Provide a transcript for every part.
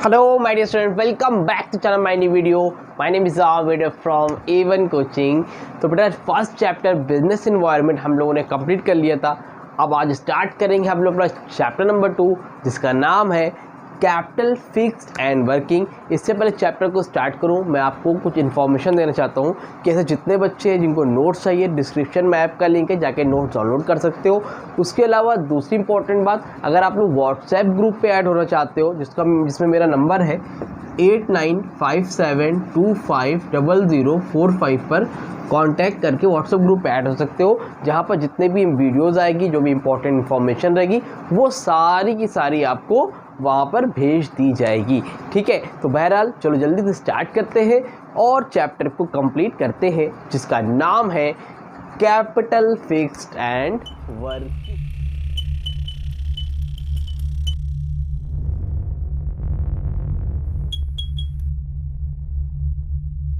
Hello, my dear student. Welcome back to channel my new video. My name is Avid from A1 Coaching. तो बेटा first chapter business environment हम लोगों ने complete कर लिया था। अब आज स्टार्ट करेंगे हम लोग अपना चैप्टर नंबर 2 जिसका नाम है कैपिटल फिक्स्ड एंड वर्किंग। इससे पहले चैप्टर को स्टार्ट करूं, मैं आपको कुछ इन्फॉर्मेशन देना चाहता हूं कि ऐसे जितने बच्चे हैं जिनको नोट्स चाहिए, डिस्क्रिप्शन में ऐप का लिंक है, जाके नोट्स डाउनलोड कर सकते हो। उसके अलावा दूसरी इंपॉर्टेंट बात, अगर आप लोग व्हाट्सएप ग्रुप पे ऐड होना चाहते हो जिसमें मेरा नंबर है 8957250045 पर कांटेक्ट करके व्हाट्सएप ग्रुप पे ऐड हो सकते हो, जहां पर जितने भी वीडियोस आएगी, जो भी इंपॉर्टेंट इन्फॉर्मेशन रहेगी, वो सारी की सारी आपको वहाँ पर भेज दी जाएगी। ठीक है, तो बहरहाल चलो जल्दी से स्टार्ट करते हैं और चैप्टर को कंप्लीट करते हैं जिसका नाम है capital fixed and working.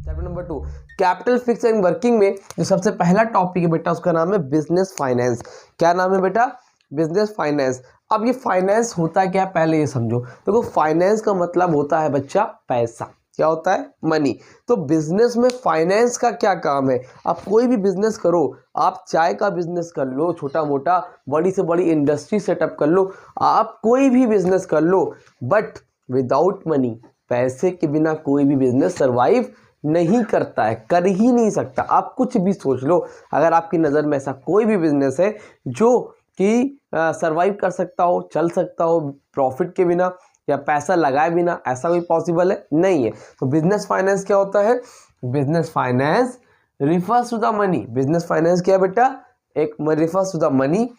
Chapter number 2 capital fixed and working में जो सबसे पहला टॉपिक है बेटा, उसका नाम है बिजनेस फाइनेंस। क्या नाम है बेटा? Business finance. अब ये फाइनेंस होता है क्या, पहले ये समझो। देखो, फाइनेंस का मतलब होता है बच्चा पैसा। क्या होता है? मनी। तो बिजनेस में फाइनेंस का क्या काम है? आप कोई भी बिजनेस करो, आप चाय का बिजनेस कर लो, छोटा मोटा, बड़ी से बड़ी इंडस्ट्री सेटअप कर लो, आप कोई भी बिजनेस कर लो, बट विदाउट मनी, पैसे के बिना कोई भी बिजनेस सर्वाइव नहीं करता है, कर ही नहीं सकता। आप कुछ भी सोच लो, अगर आपकी नज़र में ऐसा कोई भी बिजनेस है जो कि सर्वाइव कर सकता हो, चल सकता हो प्रॉफिट के बिना या पैसा लगाए बिना, ऐसा कोई पॉसिबल है? नहीं है। तो बिजनेस फाइनेंस क्या होता है? Business finance refers to the money. Business finance क्या है बेटा? एक refers to the money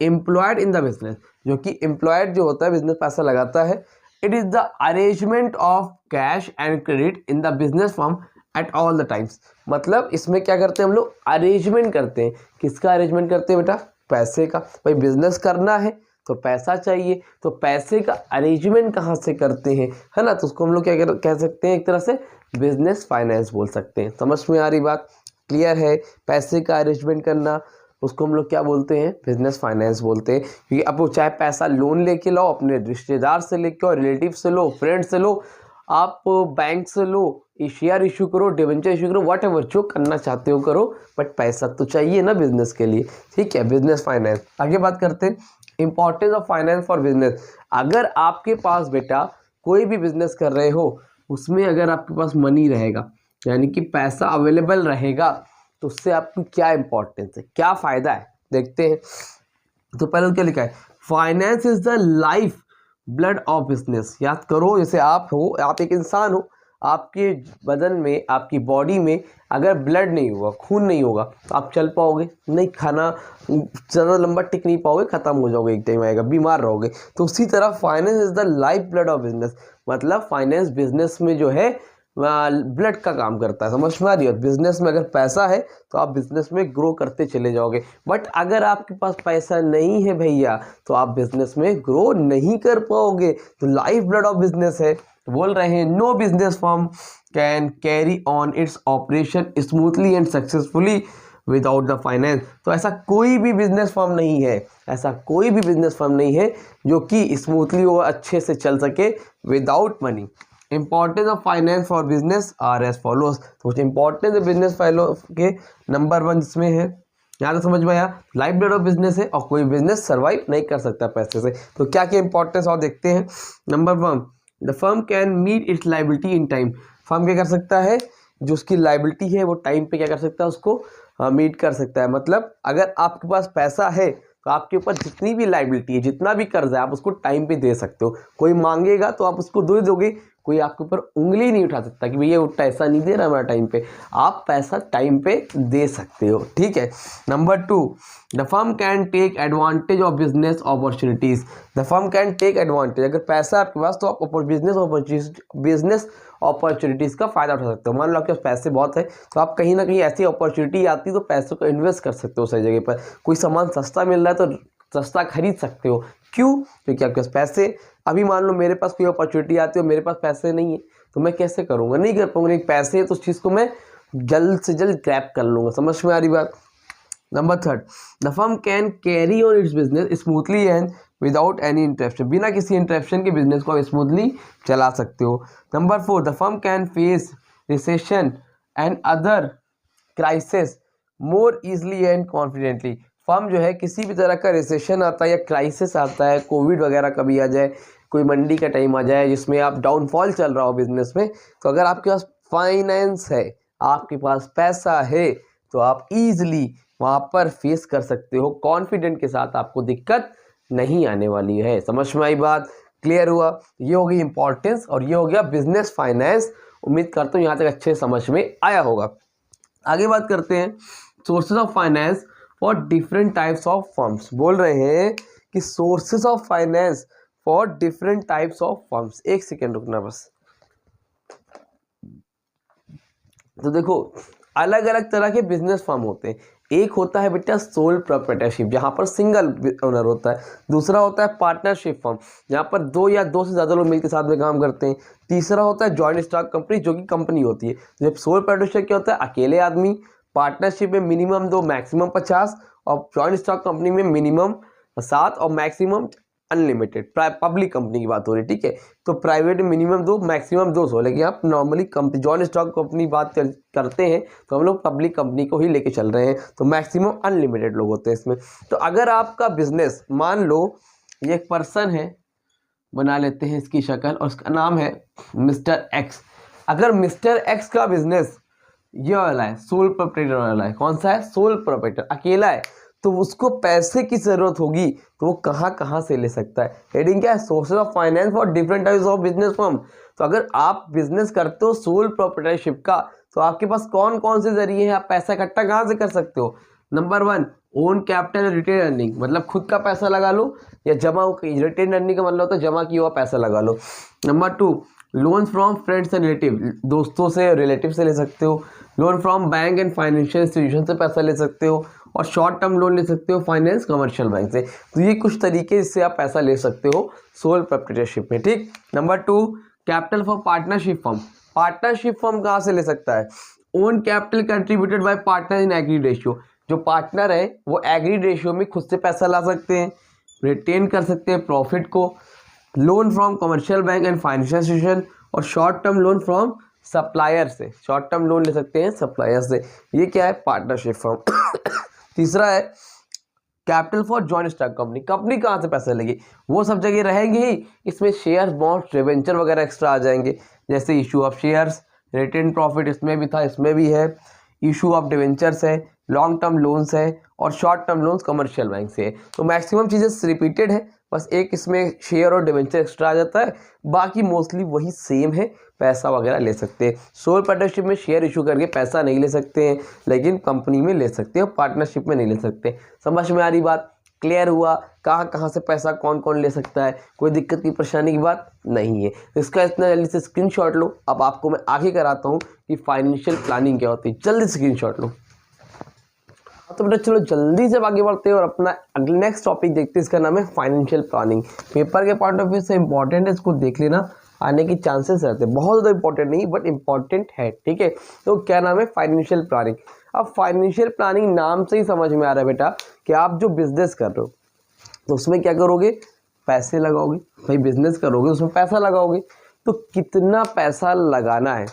employed in the business, जो कि एम्प्लॉयड जो होता है, बिजनेस पैसा लगाता है। It is the arrangement of cash and credit in the business firm at all the times. मतलब इसमें क्या करते हैं हम लोग? अरेंजमेंट करते हैं। किसका अरेंजमेंट करते हैं बेटा? पैसे का। भाई बिजनेस करना है तो पैसा चाहिए, तो पैसे का अरेंजमेंट कहाँ से करते हैं, है ना? तो उसको हम लोग क्या कह सकते हैं? एक तरह से बिजनेस फाइनेंस बोल सकते हैं। समझ में आ रही बात? क्लियर है? पैसे का अरेंजमेंट करना, उसको हम लोग क्या बोलते हैं? बिजनेस फाइनेंस बोलते हैं। क्योंकि अब वो चाहे पैसा लोन लेके लाओ, अपने रिश्तेदार से लेके आओ, रिलेटिव से लो, फ्रेंड से लो, आप बैंक से लो, शेयर इशू करो, डिवेंचर इशू करो, वट एवर जो करना चाहते हो करो, बट पैसा तो चाहिए ना बिजनेस के लिए। ठीक है, बिजनेस फाइनेंस। आगे बात करते हैं importance of finance for business. अगर आपके पास बेटा कोई भी बिजनेस कर रहे हो, उसमें अगर आपके पास मनी रहेगा, यानी कि पैसा अवेलेबल रहेगा, तो उससे आपकी क्या इंपॉर्टेंस है, क्या फ़ायदा है, देखते हैं। तो पहले क्या लिखा है? Finance is the life blood of business. याद करो, जैसे आप हो, आप एक इंसान हो, आपके बदन में, आपकी बॉडी में अगर ब्लड नहीं होगा, खून नहीं होगा, तो आप चल पाओगे नहीं, खाना ज़्यादा लंबा टिक नहीं पाओगे, ख़त्म हो जाओगे, एक टाइम आएगा, बीमार रहोगे। तो उसी तरह finance is the life blood of business. मतलब फाइनेंस बिजनेस में जो है ब्लड का काम करता है। समझ में आ रही है? बिजनेस में अगर पैसा है तो आप बिजनेस में ग्रो करते चले जाओगे, बट अगर आपके पास पैसा नहीं है भैया, तो आप बिजनेस में ग्रो नहीं कर पाओगे। तो लाइफ ब्लड ऑफ बिजनेस है। बोल रहे हैं no business firm can carry on its operation smoothly and successfully without the finance. तो ऐसा कोई भी बिजनेस फर्म नहीं है, ऐसा कोई भी बिजनेस फर्म नहीं है जो कि स्मूथली और अच्छे से चल सके without money. Importance of finance for business are as follows. तो इंपॉर्टेंस बिजनेस फैलो के नंबर 1 इसमें है, यहाँ तो समझ में आया, लाइफ ब्लड ऑफ बिजनेस है और कोई बिजनेस सर्वाइव नहीं कर सकता पैसे से। तो क्या क्या इंपॉर्टेंस और देखते हैं। Number 1, the firm can meet its liability in time. Firm क्या कर सकता है? जो उसकी लाइबिलिटी है वो टाइम पे क्या कर सकता है? उसको मीट कर सकता है। मतलब अगर आपके पास पैसा है तो आपके ऊपर जितनी भी लाइबिलिटी है, जितना भी कर्ज है, आप उसको टाइम पे दे सकते हो। कोई मांगेगा तो आप उसको दे दोगे, कोई आपके ऊपर उंगली नहीं उठा सकता कि भैया वो पैसा नहीं दे रहा हमारा टाइम पे। आप पैसा टाइम पे दे सकते हो। ठीक है। Number 2, the firm can take advantage of business opportunities. The firm can take advantage, अगर पैसा आपके पास तो आप बिजनेस अपॉर्चुनिटीज़ का फ़ायदा उठा सकते हो। मान लो आपके पास पैसे बहुत है तो आप कहीं ना कहीं ऐसी अपॉर्चुनिटी आती है तो पैसों को इन्वेस्ट कर सकते हो सही जगह पर। कोई सामान सस्ता मिल रहा है तो सस्ता खरीद सकते हो। क्यों? क्योंकि आपके पास पैसे। अभी मान लो मेरे पास कोई अपॉर्चुनिटी आती है और मेरे पास पैसे नहीं है तो मैं कैसे करूँगा? नहीं कर पाऊंगा। एक पैसे है तो उस चीज़ को मैं जल्द से जल्द ग्रैब कर लूँगा। समझ में आ रही बात? Number 3, the firm can carry on its business smoothly and without any interruption, बिना किसी इंटरप्शन के बिजनेस को आप स्मूथली चला सकते हो। Number 4, the firm can face recession and other crisis more easily and confidently. Firm जो है किसी भी तरह का रिसेशन आता है या क्राइसिस आता है, कोविड वगैरह कभी आ जाए, कोई मंडी का टाइम आ जाए जिसमें आप डाउनफॉल चल रहा हो बिजनेस में, तो अगर आपके पास फाइनेंस है, आपके पास पैसा है, तो आप इजीली वहाँ पर फेस कर सकते हो कॉन्फिडेंट के साथ, आपको दिक्कत नहीं आने वाली है। समझ में आई बात? क्लियर हुआ? ये हो गई इंपॉर्टेंस और ये हो गया बिजनेस फाइनेंस। उम्मीद करता हूँ यहाँ तक अच्छे समझ में आया होगा। आगे बात करते हैं sources of finance for different types of firms. बोल रहे हैं कि sources of finance for different types of firms. एक सेकेंड रुकना बस। तो देखो अलग अलग तरह के बिजनेस फर्म होते हैं। एक होता है बेटा सोल प्रोप्राइटरशिप, जहाँ पर सिंगल ओनर होता है। दूसरा होता है पार्टनरशिप फर्म, जहाँ पर 2 या 2 से ज़्यादा लोग मिलकर साथ में काम करते हैं। तीसरा होता है जॉइंट स्टॉक कंपनी, जो कि कंपनी होती है। जब सोल प्रोप्राइटरशिप क्या होता है, अकेले आदमी। पार्टनरशिप में मिनिमम 2 मैक्सिमम 50, और जॉइंट स्टॉक कंपनी में मिनिमम 7 और मैक्सिमम अनलिमिटेड। पब्लिक कंपनी की बात हो रही है, ठीक है। तो प्राइवेट में मिनिमम 2 मैक्सिमम 200, लेकिन आप normally company joint stock company बात करते हैं तो हम लोग पब्लिक कंपनी को ही लेके चल रहे हैं, तो मैक्सिमम अनलिमिटेड लोग होते हैं इसमें। तो अगर आपका बिजनेस, मान लो ये एक पर्सन है, बना लेते हैं इसकी शक्ल, और उसका नाम है मिस्टर एक्स। अगर मिस्टर एक्स का बिजनेस ये वाला है, सोल प्रोप्राइटर वाला है। कौन सा है? सोल प्रोप्राइटर, अकेला है। तो उसको पैसे की जरूरत होगी, तो वो कहाँ से ले सकता है? हेडिंग क्या है? Sources of finance for different types of business firm. तो अगर आप बिजनेस करते हो सोल प्रोप्राइटरशिप का, तो आपके पास कौन कौन से जरिए हैं, आप पैसा इकट्ठा कहाँ से कर सकते हो? Number 1, own capital retained earning, मतलब खुद का पैसा लगा लो, या जमा। रिटेन अर्निंग का मतलब होता है जमा किया हुआ पैसा लगा लो। Number 2, loan from friends and relative, दोस्तों से, रिलेटिव से ले सकते हो। Loan from bank and financial institution से पैसा ले सकते हो, और शॉर्ट टर्म लोन ले सकते हो फाइनेंस कमर्शियल बैंक से। तो ये कुछ तरीके से आप पैसा ले सकते हो सोल प्रोप्राइटरशिप में, ठीक। Number 2, capital for partnership firm. Partnership firm कहाँ से ले सकता है? Own capital contributed bye partner in agree ratio, जो पार्टनर है वो एग्री रेशियो में खुद से पैसा ला सकते हैं, रिटेन कर सकते हैं प्रॉफिट को। Loan from commercial bank and financial institution, और short term loan from supplier से, शॉर्ट टर्म लोन ले सकते हैं सप्लायर से। ये क्या है? Partnership firm. तीसरा है capital for joint stock company. Company कहाँ से पैसे लेगी? वो सब जगह रहेंगे ही, इसमें शेयर्स, बॉन्ड्स, डिवेंचर वगैरह एक्स्ट्रा आ जाएंगे, जैसे issue of shares, retained profit इसमें भी था, इसमें भी है। इशू ऑफ डिवेंचर्स है, लॉन्ग टर्म लोन्स है, और short term loans commercial bank से है। तो मैक्सिमम चीज़ें रिपीटेड है, बस एक इसमें शेयर और डिवेंचर एक्स्ट्रा आ जाता है, बाकी मोस्टली वही सेम है। पैसा वगैरह ले सकते हैं। सोल पार्टनरशिप में शेयर इशू करके पैसा नहीं ले सकते हैं, लेकिन कंपनी में ले सकते हैं, पार्टनरशिप में नहीं ले सकते। समझ में आ रही बात? क्लियर हुआ? कहाँ से पैसा कौन कौन ले सकता है? कोई दिक्कत की परेशानी की बात नहीं है। इसका इतना जल्दी से स्क्रीनशॉट लो। अब आपको मैं आगे कराता हूँ कि फाइनेंशियल प्लानिंग क्या होती है। जल्दी से स्क्रीनशॉट लो। तो बेटा चलो जल्दी से आगे बढ़ते हैं और अपना अगले नेक्स्ट टॉपिक देखते हैं। इसका नाम है फाइनेंशियल प्लानिंग। पेपर के पॉइंट ऑफ व्यू से इंपॉर्टेंट है, इसको देख लेना, आने की चांसेस रहते हैं। बहुत ज़्यादा इंपॉर्टेंट नहीं, बट इंपॉर्टेंट है, ठीक है। तो क्या नाम है? Financial planning. अब फाइनेंशियल प्लानिंग नाम से ही समझ में आ रहा है बेटा कि आप जो बिजनेस कर रहे हो तो उसमें क्या करोगे? पैसे लगाओगे। भाई बिजनेस करोगे उसमें पैसा लगाओगे, तो कितना पैसा लगाना है?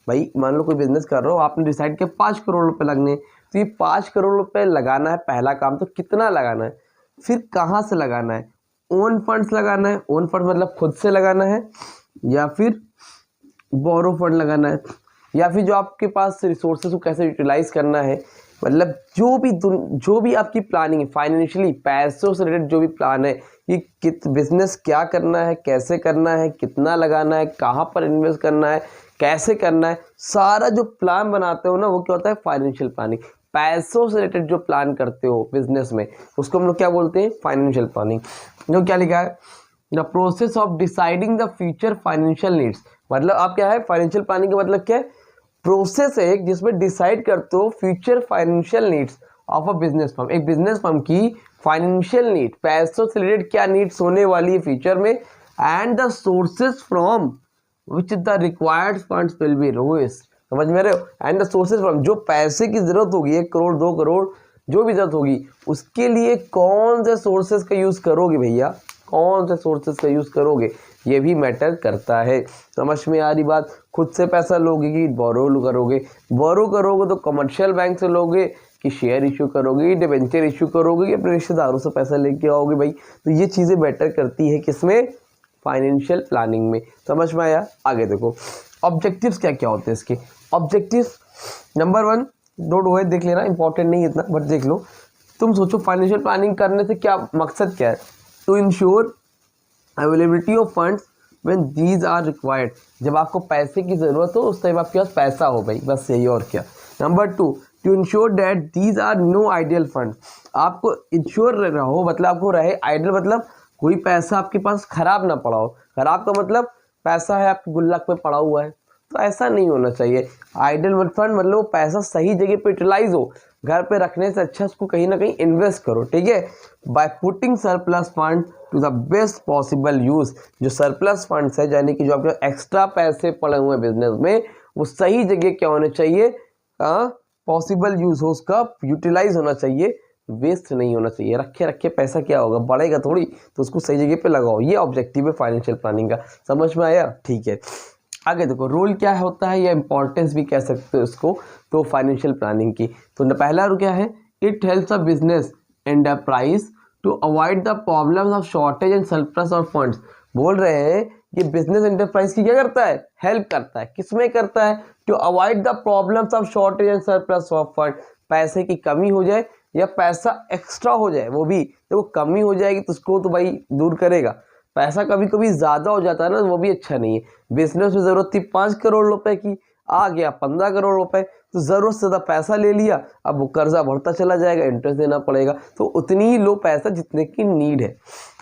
भाई मान लो कोई बिजनेस कर रहे हो, आपने डिसाइड किया 5 करोड़ रुपए लगने, तो ये 5 करोड़ रुपए लगाना है, पहला काम। तो कितना लगाना है? फिर कहाँ से लगाना है? ओन फंड्स लगाना है। ओन फंड मतलब खुद से लगाना है, या फिर बोरो फंड लगाना है, या फिर जो आपके पास रिसोर्सेज को कैसे यूटिलाइज करना है। मतलब जो भी आपकी प्लानिंग है फाइनेंशियली, पैसों से रिलेटेड जो भी प्लान है, ये बिजनेस क्या करना है, कैसे करना है, कितना लगाना है, कहाँ पर इन्वेस्ट करना है, कैसे करना है, सारा जो प्लान बनाते हो ना, वो क्या होता है? Financial planning. पैसों से रिलेटेड जो प्लान करते हो बिजनेस में, उसको हम लोग क्या बोलते हैं? Financial planning. जो क्या लिखा है? The process of deciding the future financial needs. मतलब आप क्या है? फाइनेंशियल प्लानिंग का मतलब क्या है? प्रोसेस है एक जिसमें डिसाइड करते हो future financial needs of a business firm. एक बिजनेस फर्म की फाइनेंशियल नीड, पैसों से रिलेटेड क्या नीड्स होने वाली है फ्यूचर में, and the sources from which the required funds will be rose. समझ में रहे हो? एंड द सोर्सेज फ्रॉम, जो पैसे की जरूरत होगी, 1 करोड़ 2 करोड़ जो भी जरूरत होगी, उसके लिए कौन से सोर्सेज का यूज करोगे भैया? कौन से सोर्सेज का यूज़ करोगे ये भी मैटर करता है। समझ में आ रही बात। खुद से पैसा लोगे कि बोरो करोगे, बोरो करोगे तो कमर्शियल बैंक से लोगे कि शेयर इशू करोगे, डिबेंचर इशू करोगे, कि अपने रिश्तेदारों से पैसा लेके आओगे भाई। तो ये चीज़ें मैटर करती है किसमें, फाइनेंशियल प्लानिंग में। समझ में आया। आगे देखो ऑब्जेक्टिव्स क्या क्या होते हैं इसके। ऑब्जेक्टिव्स नंबर 1 नोट हुए, देख लेना, इंपॉर्टेंट नहीं इतना बट देख लो। तुम सोचो फाइनेंशियल प्लानिंग करने से क्या मकसद क्या है, to ensure availability of funds when these are required. जब आपको पैसे की ज़रूरत हो उस टाइम आपके पास पैसा हो भाई, बस यही और क्या। Number 2 to ensure that these are no ideal fund. आपको इंश्योर रहो, मतलब आपको रहे आइडियल, मतलब कोई पैसा आपके पास खराब ना पड़ा हो। खराब का मतलब पैसा है आपके गुल्लक में पड़ा हुआ है, तो ऐसा नहीं होना चाहिए। आइडियल फंड मतलब वो पैसा सही जगह पे यूटिलाइज हो, घर पे रखने से अच्छा उसको कहीं ना कहीं इन्वेस्ट करो, ठीक है। By putting surplus fund to the best possible use. जो सरप्लस फंड्स है यानी कि जो आपके एक्स्ट्रा पैसे पड़े हुए हैं बिजनेस में, वो सही जगह क्या होने चाहिए, पॉसिबल यूज हो, उसका यूटिलाइज होना चाहिए, वेस्ट नहीं होना चाहिए। रखे रखे पैसा क्या होगा, बढ़ेगा थोड़ी, तो उसको सही जगह पे लगाओ। ये ऑब्जेक्टिव है फाइनेंशियल प्लानिंग का। समझ में आया, ठीक है। आगे देखो रोल क्या होता है या इंपॉर्टेंस भी कह सकते हो इसको, तो फाइनेंशियल प्लानिंग की। तो पहला रूल क्या है, it helps a business enterprise to avoid the problems of shortage and surplus of funds. बोल रहे हैं ये बिजनेस एंटरप्राइज की क्या करता है, हेल्प करता है। किसमें करता है, to avoid the problems of shortage and surplus of fund. पैसे की कमी हो जाए या पैसा एक्स्ट्रा हो जाए, वो भी तो वो कमी हो जाएगी तो उसको तो भाई दूर करेगा। पैसा कभी कभी ज़्यादा हो जाता है ना, वो भी अच्छा नहीं है। बिजनेस में ज़रूरत थी 5 करोड़ रुपए की, आ गया 15 करोड़ रुपए, तो ज़रूरत से ज़्यादा पैसा ले लिया, अब वो कर्जा बढ़ता चला जाएगा, इंटरेस्ट देना पड़ेगा, तो उतनी ही लो पैसा जितने की नीड है।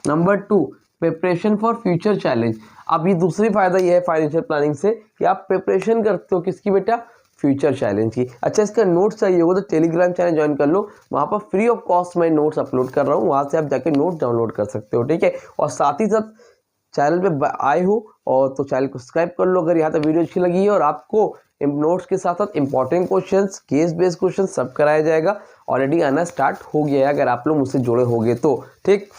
Number 2 preparation for future challenge. अब ये दूसरी फायदा ये है फाइनेंशियल प्लानिंग से कि आप प्रिपरेशन करते हो किसकी बेटा, फ्यूचर चैलेंज की। अच्छा इसका नोट्स चाहिए होगा तो टेलीग्राम चैनल ज्वाइन कर लो, वहाँ पर फ्री ऑफ कॉस्ट मैं नोट्स अपलोड कर रहा हूँ, वहाँ से आप जाके नोट्स डाउनलोड कर सकते हो, ठीक है। और साथ ही साथ चैनल पे आए हो और तो चैनल को सब्सक्राइब कर लो अगर यहाँ तक वीडियो अच्छी लगी है। और आपको नोट्स के साथ साथ important questions, case based question सब कराया जाएगा। ऑलरेडी आना स्टार्ट हो गया है अगर आप लोग मुझसे जुड़े होंगे तो, ठीक।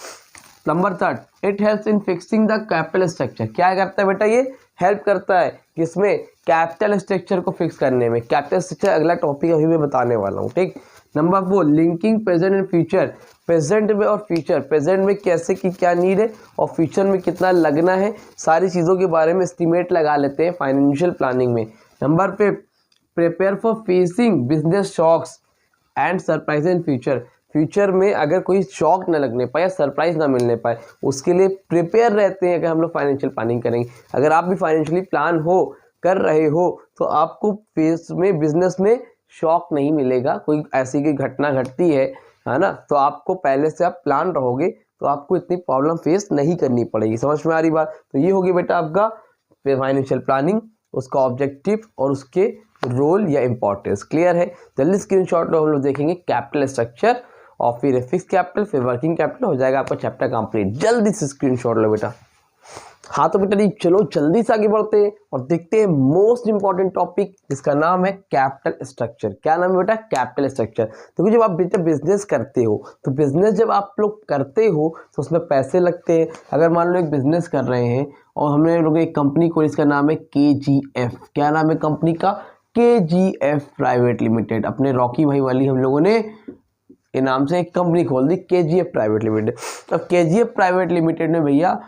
Number 3 it helps in fixing the capital structure. क्या करता है बेटा, ये हेल्प करता है किसमें, कैपिटल स्ट्रक्चर को फिक्स करने में। कैपिटल स्ट्रक्चर अगला टॉपिक अभी मैं बताने वाला हूँ, ठीक। Number 4 linking present and future. Present में और फ्यूचर, प्रेजेंट में कैसे की क्या नीड है और फ्यूचर में कितना लगना है, सारी चीज़ों के बारे में एस्टिमेट लगा लेते हैं फाइनेंशियल प्लानिंग में। नंबर पे prepare for facing business shocks and surprise in future. Future में अगर कोई शॉक न लगने पाए या सरप्राइज ना मिलने पाए, उसके लिए प्रिपेयर रहते हैं अगर हम लोग फाइनेंशियल प्लानिंग करेंगे। अगर आप भी फाइनेंशियली प्लान हो कर रहे हो तो आपको फेस में बिजनेस में शॉक नहीं मिलेगा। कोई ऐसी कोई घटना घटती है ना, तो आपको पहले से आप प्लान रहोगे तो आपको इतनी प्रॉब्लम फेस नहीं करनी पड़ेगी। समझ में आ रही बात। तो ये होगी बेटा आपका फाइनेंशियल प्लानिंग, उसका ऑब्जेक्टिव और उसके रोल या इंपॉर्टेंस। क्लियर है। जल्दी स्क्रीनशॉट लो, हम लोग देखेंगे कैपिटल स्ट्रक्चर और फिर फिक्स कैपिटल, फिर वर्किंग कैपिटल, हो जाएगा आपका चैप्टर कंप्लीट। जल्दी से स्क्रीनशॉट लो बेटा। हाँ तो बेटा जी चलो जल्दी से आगे बढ़ते हैं और देखते हैं मोस्ट इंपॉर्टेंट टॉपिक जिसका नाम है कैपिटल स्ट्रक्चर। क्या नाम है बेटा, कैपिटल स्ट्रक्चर। तो जब आप बेटा बिजनेस करते हो तो बिजनेस जब आप लोग करते हो तो उसमें पैसे लगते हैं। अगर मान लो एक बिजनेस कर रहे हैं और हमने लोग एक कंपनी खोली, इसका नाम है KGF। क्या नाम है कंपनी का, KGF प्राइवेट लिमिटेड। अपने रॉकी भाई वाली हम लोगों ने के नाम से एक कंपनी खोल दी, KGF प्राइवेट लिमिटेड। अब KGF प्राइवेट लिमिटेड में भैया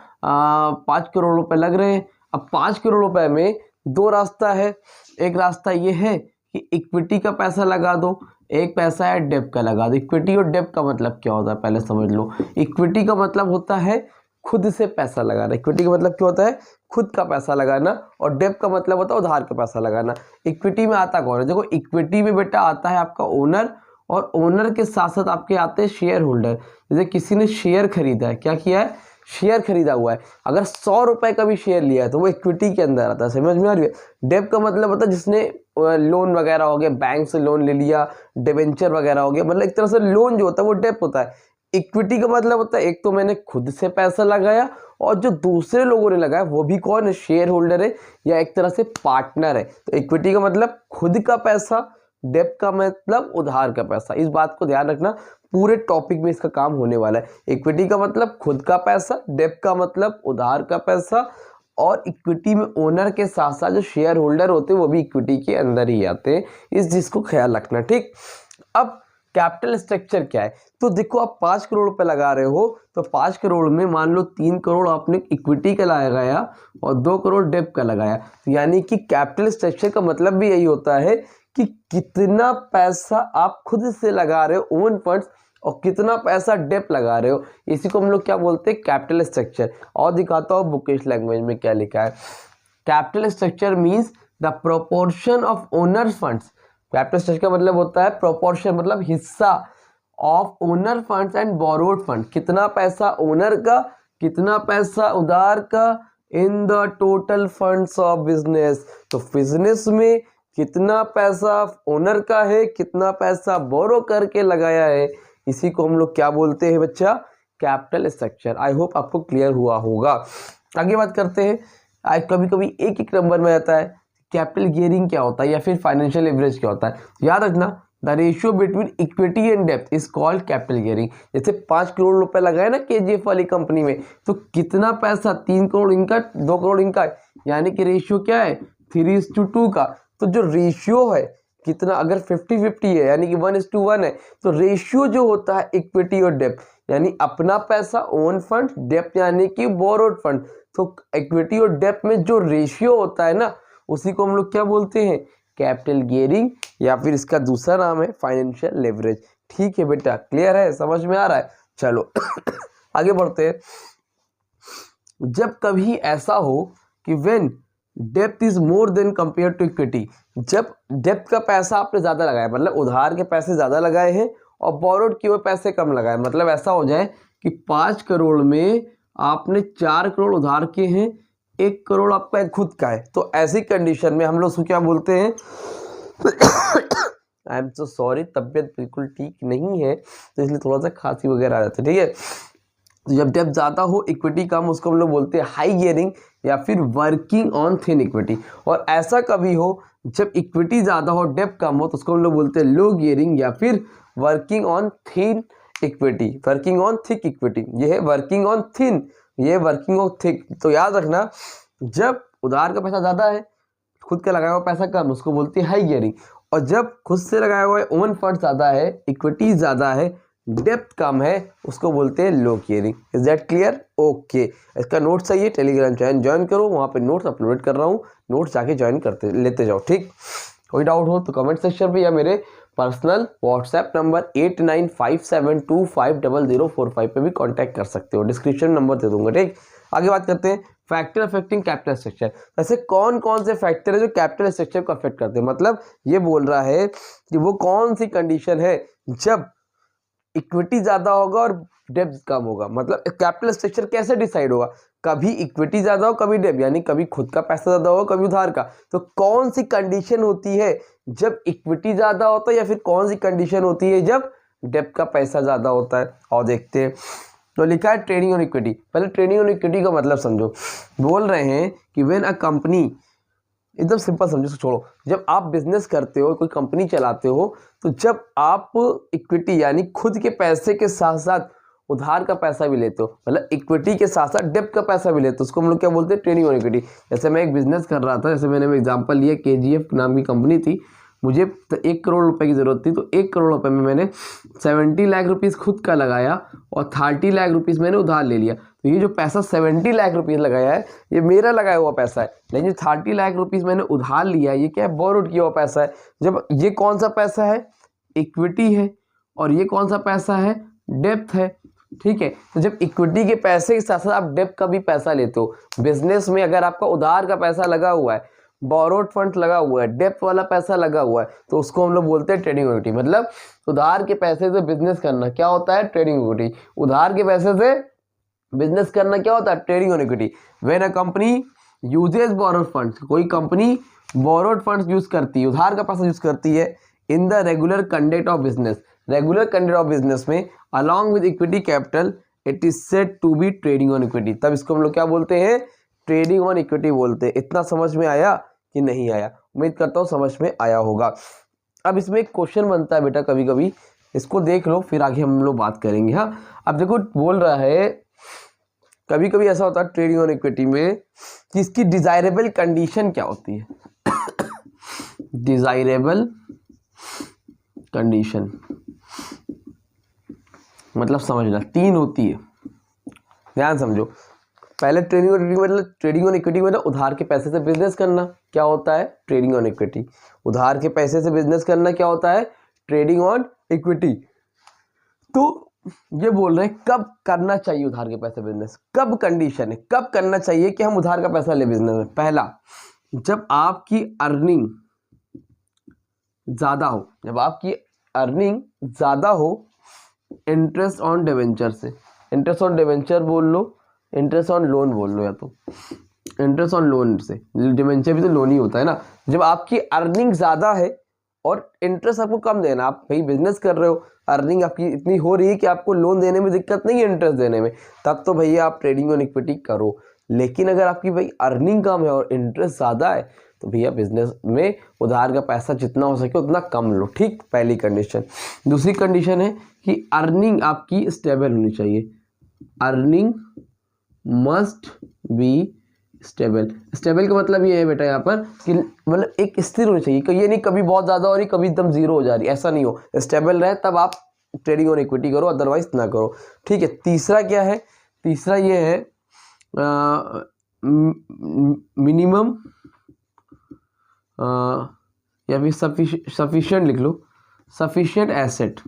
5 करोड़ रुपए लग रहे हैं। अब 5 करोड़ रुपए में 2 रास्ता है। एक रास्ता ये है कि इक्विटी का पैसा लगा दो, एक पैसा है डेब्ट का लगा दो। इक्विटी और डेब्ट का मतलब क्या होता है पहले समझ लो। इक्विटी का मतलब होता है खुद से पैसा लगाना। इक्विटी का मतलब क्या होता है, खुद का पैसा लगाना। और डेब्ट का मतलब होता है उधार का पैसा लगाना। इक्विटी में आता कौन है, देखो इक्विटी में बेटा आता है आपका ओनर, और ओनर के साथ साथ आपके आते हैं शेयर होल्डर। जैसे किसी ने शेयर खरीदा है, क्या किया है, शेयर खरीदा हुआ है। अगर 100 रुपए का भी शेयर लिया है तो वो इक्विटी के अंदर आता है। समझ में आ रही है। डेब्ट का मतलब होता है जिसने लोन वगैरह हो गया, बैंक से लोन ले लिया, डिबेंचर वगैरह हो गया, मतलब एक तरह से लोन जो होता है वो डेब्ट होता है। इक्विटी का मतलब होता है एक तो मैंने खुद से पैसा लगाया और जो दूसरे लोगों ने लगाया वो भी कौन है, शेयर होल्डर है या एक तरह से पार्टनर है। तो इक्विटी का मतलब खुद का पैसा, डेब्ट का मतलब उधार का पैसा। इस बात को ध्यान रखना, पूरे टॉपिक में इसका काम होने वाला है। इक्विटी का मतलब खुद का पैसा, डेब्ट का मतलब उधार का पैसा, और इक्विटी में ओनर के साथ साथ जो शेयर होल्डर होते हैं वो भी इक्विटी के अंदर ही आते हैं। इस चीज को ख्याल रखना, ठीक। अब कैपिटल स्ट्रक्चर क्या है, तो देखो आप 5 करोड़ रुपए लगा रहे हो, तो 5 करोड़ में मान लो 3 करोड़ आपने इक्विटी का लगाया और 2 करोड़ डेब्ट का लगाया। तो यानी कि कैपिटल स्ट्रक्चर का मतलब भी यही होता है कि कितना पैसा आप खुद से लगा रहे हो ओन फंड्स और कितना पैसा डेब्ट लगा रहे हो, इसी को हम लोग क्या बोलते हैं, कैपिटल स्ट्रक्चर। और दिखाता हूँ बुकिश लैंग्वेज में क्या लिखा है। Capital structure means the proportion of owner funds. Capital structure का मतलब होता है प्रोपोर्शन, मतलब हिस्सा of owner funds and borrowed fund, कितना पैसा ओनर का, कितना पैसा उधार का, in the total funds of business. तो बिजनेस में कितना पैसा ओनर का है, कितना पैसा बोरो करके लगाया है, इसी को हम लोग क्या बोलते हैं बच्चा, कैपिटल स्ट्रक्चर। आई होप आपको क्लियर हुआ होगा। आगे बात करते हैं। आज कभी कभी एक एक नंबर में आता है कैपिटल गियरिंग क्या होता है या फिर फाइनेंशियल लेवरेज क्या होता है। याद रखना, the ratio between equity and डेब्ट इज कॉल्ड कैपिटल गियरिंग। जैसे 5 करोड़ रुपए लगाए ना केजीएफ वाली कंपनी में, तो कितना पैसा, 3 करोड़ इनका, 2 करोड़ इनका, यानी कि रेशियो क्या है, 3:2 का। तो जो रेशियो है कितना, अगर 50-50 है यानी कि 1:1 है, तो रेशियो जो होता है इक्विटी और डेब्ट, यानी अपना पैसा ओन फंड, डेब्ट यानी कि बोरोड फंड। तो इक्विटी और डेब्ट में जो रेशियो होता है ना, उसी को हम लोग क्या बोलते हैं, कैपिटल गियरिंग, या फिर इसका दूसरा नाम है फाइनेंशियल लेवरेज। ठीक है बेटा, क्लियर है, समझ में आ रहा है। चलो आगे बढ़ते हैं। जब कभी ऐसा हो कि when depth is more than compare to equity, जब डेप्थ का पैसा आपने ज्यादा लगाया, मतलब उधार के पैसे ज्यादा लगाए हैं और बोरोड किए हुए पैसे कम लगाए, मतलब ऐसा हो जाए कि 5 करोड़ में आपने 4 करोड़ उधार किए हैं, 1 करोड़ आपका खुद का है, तो ऐसी कंडीशन में हम लोग उसको क्या बोलते हैं आई एम सो सॉरी, तबियत बिल्कुल ठीक नहीं है तो इसलिए थोड़ा सा खांसी वगैरह आ जाती है, ठीक है। तो जब डेप्थ ज़्यादा हो इक्विटी कम, उसको हम लोग बोलते हैं हाई गियरिंग या फिर वर्किंग ऑन थिन इक्विटी। और ऐसा कभी हो जब इक्विटी ज़्यादा हो डेप्थ कम हो, तो उसको हम लोग बोलते हैं लो गियरिंग या फिर working on thin equity, working on thick equity. ये है वर्किंग ऑन थिन, ये वर्किंग ऑन थिक। तो याद रखना, जब उधार का पैसा ज़्यादा है, खुद का लगाया हुआ पैसा कम, उसको बोलते हैं हाई गियरिंग। और जब खुद से लगाया हुआ ओन फंड ज़्यादा है, इक्विटी ज़्यादा है, डेप्थ कम है, उसको बोलते हैं low gearing. Is that clear? Okay. इसका नोट चाहिए, टेलीग्राम चैनल ज्वाइन करो, वहाँ पे नोट्स अपलोड कर रहा हूँ, नोट्स जाके ज्वाइन करते लेते जाओ, ठीक। कोई डाउट हो तो कमेंट सेक्शन पे या मेरे पर्सनल व्हाट्सएप नंबर 8957250045 पे भी कांटेक्ट कर सकते हो, डिस्क्रिप्शन नंबर दे दूंगा, ठीक। आगे बात करते हैं फैक्टर अफेक्टिंग कैपिटल स्ट्रक्चर। वैसे कौन कौन से फैक्टर है जो कैपिटल स्ट्रक्चर को अफेक्ट करते हैं, मतलब ये बोल रहा है कि वो कौन सी कंडीशन है जब इक्विटी ज्यादा होगा और डेब्ट कम होगा। मतलब कैपिटल स्ट्रक्चर कैसे डिसाइड होगा, कभी इक्विटी ज्यादा हो कभी डेब्ट, यानी कभी खुद का पैसा ज्यादा हो कभी उधार का। तो कौन सी कंडीशन होती है जब इक्विटी ज्यादा होता है, या फिर कौन सी कंडीशन होती है जब डेब्ट का पैसा ज्यादा होता है, और देखते हैं। तो लिखा है ट्रेडिंग ऑन इक्विटी। पहले ट्रेडिंग ऑन इक्विटी का मतलब समझो। बोल रहे हैं कि व्हेन अ कंपनी, एकदम सिंपल समझो, इसको छोड़ो। जब आप बिजनेस करते हो, कोई कंपनी चलाते हो, तो जब आप इक्विटी यानी खुद के पैसे के साथ साथ उधार का पैसा भी लेते हो, मतलब इक्विटी के साथ साथ डेब्ट का पैसा भी लेते हो, उसको हम लोग क्या बोलते हैं, ट्रेडिंग ऑन इक्विटी। जैसे मैं एक बिजनेस कर रहा था, जैसे मैंने एग्जांपल लिया, केजीएफ नाम की कंपनी थी, मुझे 1 करोड़ रुपए की ज़रूरत थी, तो 1 करोड़ रुपए में मैंने 70 लाख रुपीज़ खुद का लगाया और 30 लाख रुपीज़ मैंने उधार ले लिया। तो ये जो पैसा 70 लाख रुपीज़ लगाया है, ये मेरा लगाया हुआ पैसा है, लेकिन 30 लाख रुपीज़ मैंने उधार लिया है, ये क्या है, बोरोड किया हुआ पैसा है। जब ये कौन सा पैसा है, इक्विटी है, और ये कौन सा पैसा है, डेब्ट है, ठीक है। तो जब इक्विटी के पैसे के साथ साथ आप डेब्ट का भी पैसा लेते हो, बिजनेस में अगर आपका उधार का पैसा लगा हुआ है, बोरोड फंड लगा हुआ है, डेब्ट वाला पैसा लगा हुआ है, तो उसको हम लोग बोलते हैं ट्रेडिंग इक्विटी। मतलब उधार के पैसे से बिजनेस करना क्या होता है, ट्रेडिंग इक्विटी। उधार के पैसे से बिजनेस करना क्या होता है, trading on equity. When a company uses borrowed funds, कोई कंपनी बोरोड फंड्स यूज करती है, उधार का पैसा यूज करती है, in the regular conduct of business, regular conduct of business में along with equity capital, it is said to be trading on equity. तब इसको हम लोग क्या बोलते हैं, ट्रेडिंग ऑन इक्विटी बोलते हैं। इतना समझ में आया कि नहीं आया? उम्मीद करता हूँ समझ में आया होगा। अब इसमें एक क्वेश्चन बनता है बेटा कभी कभी इसको देख लो, फिर आगे हम लोग बात करेंगे। हाँ, अब देखो बोल रहा है कभी कभी ऐसा होता है ट्रेडिंग और इक्विटी में कि इसकी डिजायरेबल कंडीशन क्या होती है। डिजायरेबल कंडीशन मतलब समझना, 3 होती है, ध्यान समझो। पहले ट्रेडिंग और इक्विटी मतलब ट्रेडिंग और इक्विटी मतलब उधार के पैसे से बिजनेस करना, क्या होता है ट्रेडिंग और इक्विटी। उधार के पैसे से बिजनेस करना क्या होता है ट्रेडिंग और इक्विटी। तो ये बोल रहे हैं कब करना चाहिए उधार के पैसे बिजनेस, कब कंडीशन है, कब करना चाहिए कि हम उधार का पैसा ले बिजनेस में। पहला, जब आपकी अर्निंग ज्यादा हो, जब आपकी अर्निंग ज्यादा हो इंटरेस्ट ऑन डिवेंचर से, इंटरेस्ट ऑन डिवेंचर बोल लो, इंटरेस्ट ऑन लोन बोल लो, या तो इंटरेस्ट ऑन लोन से, डिवेंचर भी तो लोन ही होता है ना। जब आपकी अर्निंग ज्यादा है और इंटरेस्ट आपको कम देना, आप भाई बिजनेस कर रहे हो, अर्निंग आपकी इतनी हो रही है कि आपको लोन देने में दिक्कत नहीं है इंटरेस्ट देने में, तब तो भैया आप ट्रेडिंग और इक्विटी करो। लेकिन अगर आपकी भाई अर्निंग कम है और इंटरेस्ट ज़्यादा है तो भैया बिजनेस में उधार का पैसा जितना हो सके उतना कम लो, ठीक, पहली कंडीशन। दूसरी कंडीशन है कि अर्निंग आपकी स्टेबल होनी चाहिए, earning must be stable. Stable का मतलब ये है बेटा यहाँ पर कि मतलब एक स्थिर होनी चाहिए, कि ये नहीं कभी बहुत ज़्यादा हो रही कभी एकदम जीरो हो जा रही, ऐसा नहीं हो, स्टेबल रहे तब आप ट्रेडिंग और इक्विटी करो, अदरवाइज ना करो, ठीक है। तीसरा क्या है, तीसरा ये है मिनिमम या फिर सफिशिएंट लिख लो, सफिशिएंट एसेट।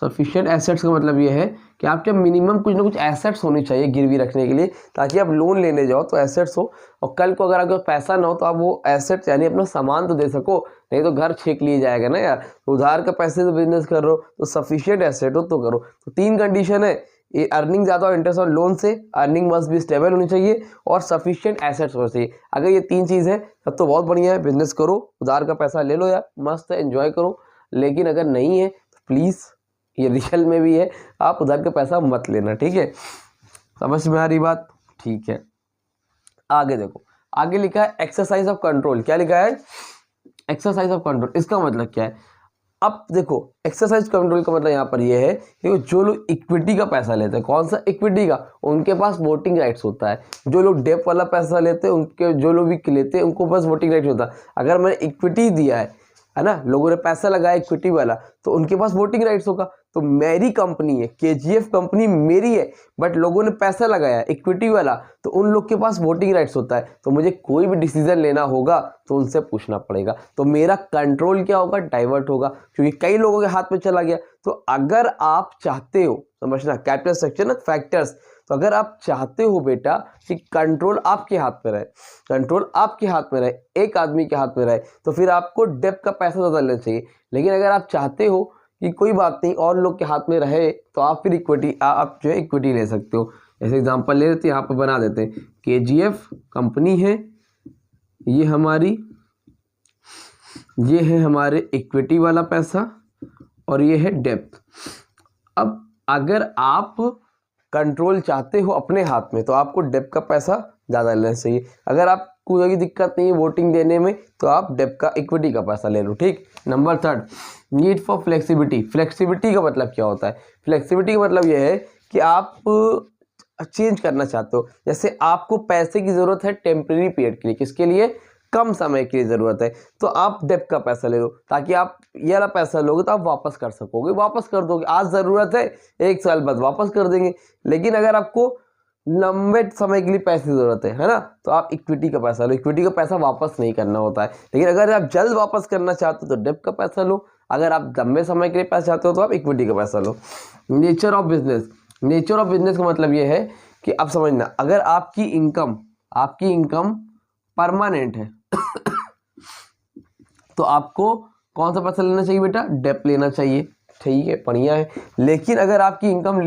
सफिशिएंट एसेट्स का मतलब ये है कि आपके मिनिमम कुछ ना कुछ एसेट्स होने चाहिए गिरवी रखने के लिए, ताकि आप लोन लेने जाओ तो एसेट्स हो, और कल को अगर आपके पैसा ना हो तो आप वो एसेट्स यानी अपना सामान तो दे सको, नहीं तो घर छीक लिए जाएगा ना यार। उधार का पैसे से बिजनेस कर रहे हो तो सफिशिएंट एसेट हो तो करो। तो 3 कंडीशन है, ये अर्निंग ज़्यादा और इंटरेस्ट ऑन लोन से, अर्निंग मस्ट भी स्टेबल होनी चाहिए और सफिशिएंट एसेट्स होना चाहिए। अगर ये 3 चीज़ है तब तो बहुत बढ़िया है, बिजनेस करो, उधार का पैसा ले लो यार, मस्त है, एंजॉय करो। लेकिन अगर नहीं है तो प्लीज़, ये रियल में भी है, आप उधार का पैसा मत लेना, ठीक है। समझ में आ रही बात, ठीक है। आगे देखो, आगे लिखा है एक्सरसाइज ऑफ कंट्रोल। क्या लिखा है, एक्सरसाइज ऑफ कंट्रोल। इसका मतलब क्या है, अब देखो एक्सरसाइज कंट्रोल का मतलब यहाँ पर ये है कि जो लोग इक्विटी का पैसा लेते हैं, कौन सा इक्विटी का, उनके पास वोटिंग राइट्स होता है। जो लोग डेप वाला पैसा लेते हैं, उनके जो लोग भी लेते हैं उनको पास वोटिंग राइट्स होता है। अगर मैंने इक्विटी दिया है ना, लोगों ने पैसा लगाया इक्विटी वाला, तो उनके पास वोटिंग राइट्स होगा। तो मेरी कंपनी है, केजीएफ कंपनी मेरी है, बट लोगों ने पैसा लगाया इक्विटी वाला, तो उन लोग के पास वोटिंग राइट्स होता है। तो मुझे कोई भी डिसीजन लेना होगा तो उनसे पूछना पड़ेगा, तो मेरा कंट्रोल क्या होगा, डाइवर्ट होगा, क्योंकि कई लोगों के हाथ में चला गया। तो अगर आप चाहते हो, समझना कैपिटल स्ट्रक्चर ना, फैक्टर्स, तो अगर आप चाहते हो बेटा कि कंट्रोल आपके हाथ में रहे, कंट्रोल आपके हाथ में रहे, एक आदमी के हाथ में रहे, तो फिर आपको डेप का पैसा ज़्यादा लेना चाहिए। लेकिन अगर आप चाहते हो कि कोई बात नहीं और लोग के हाथ में रहे, तो आप फिर इक्विटी, आप जो है इक्विटी ले सकते हो। ऐसे एग्जांपल ले लेते हैं, यहाँ पर बना देते हैं, केजीएफ कंपनी है, ये हमारी, ये है हमारे इक्विटी वाला पैसा और ये है डेप। अब अगर आप कंट्रोल चाहते हो अपने हाथ में तो आपको डेप का पैसा ज़्यादा लेना चाहिए। अगर आपको कोई दिक्कत नहीं है वोटिंग देने में तो आप डेप का, इक्विटी का पैसा ले लो, ठीक। Number 3, need for flexibility. Flexibility का मतलब क्या होता है, फ्लेक्सिबिलिटी का मतलब यह है कि आप चेंज करना चाहते हो। जैसे आपको पैसे की ज़रूरत है टेम्प्रेरी पीरियड के लिए, किसके लिए, कम समय के लिए ज़रूरत है, तो आप डेप का पैसा ले लो, ताकि आप ये वाला पैसा लोगे तो आप वापस कर सकोगे, वापस कर दोगे। आज ज़रूरत है, 1 साल बाद वापस कर देंगे। लेकिन अगर आपको लंबे समय के लिए पैसे की ज़रूरत है ना, तो आप इक्विटी का पैसा लो। इक्विटी का पैसा वापस नहीं करना होता है, लेकिन अगर आप जल्द वापस करना चाहते हो तो डेप का पैसा लो। अगर आप लंबे समय के लिए पैसा चाहते हो तो आप इक्विटी का पैसा लो। Nature of business. Nature of business का मतलब ये है कि अब समझना, अगर आपकी इनकम परमानेंट है तो आपको कौन सा पैसा लेना चाहिए बेटा, डेप लेना चाहिए, ठीक है, बढ़िया है। लेकिन अगर आपकी इनकम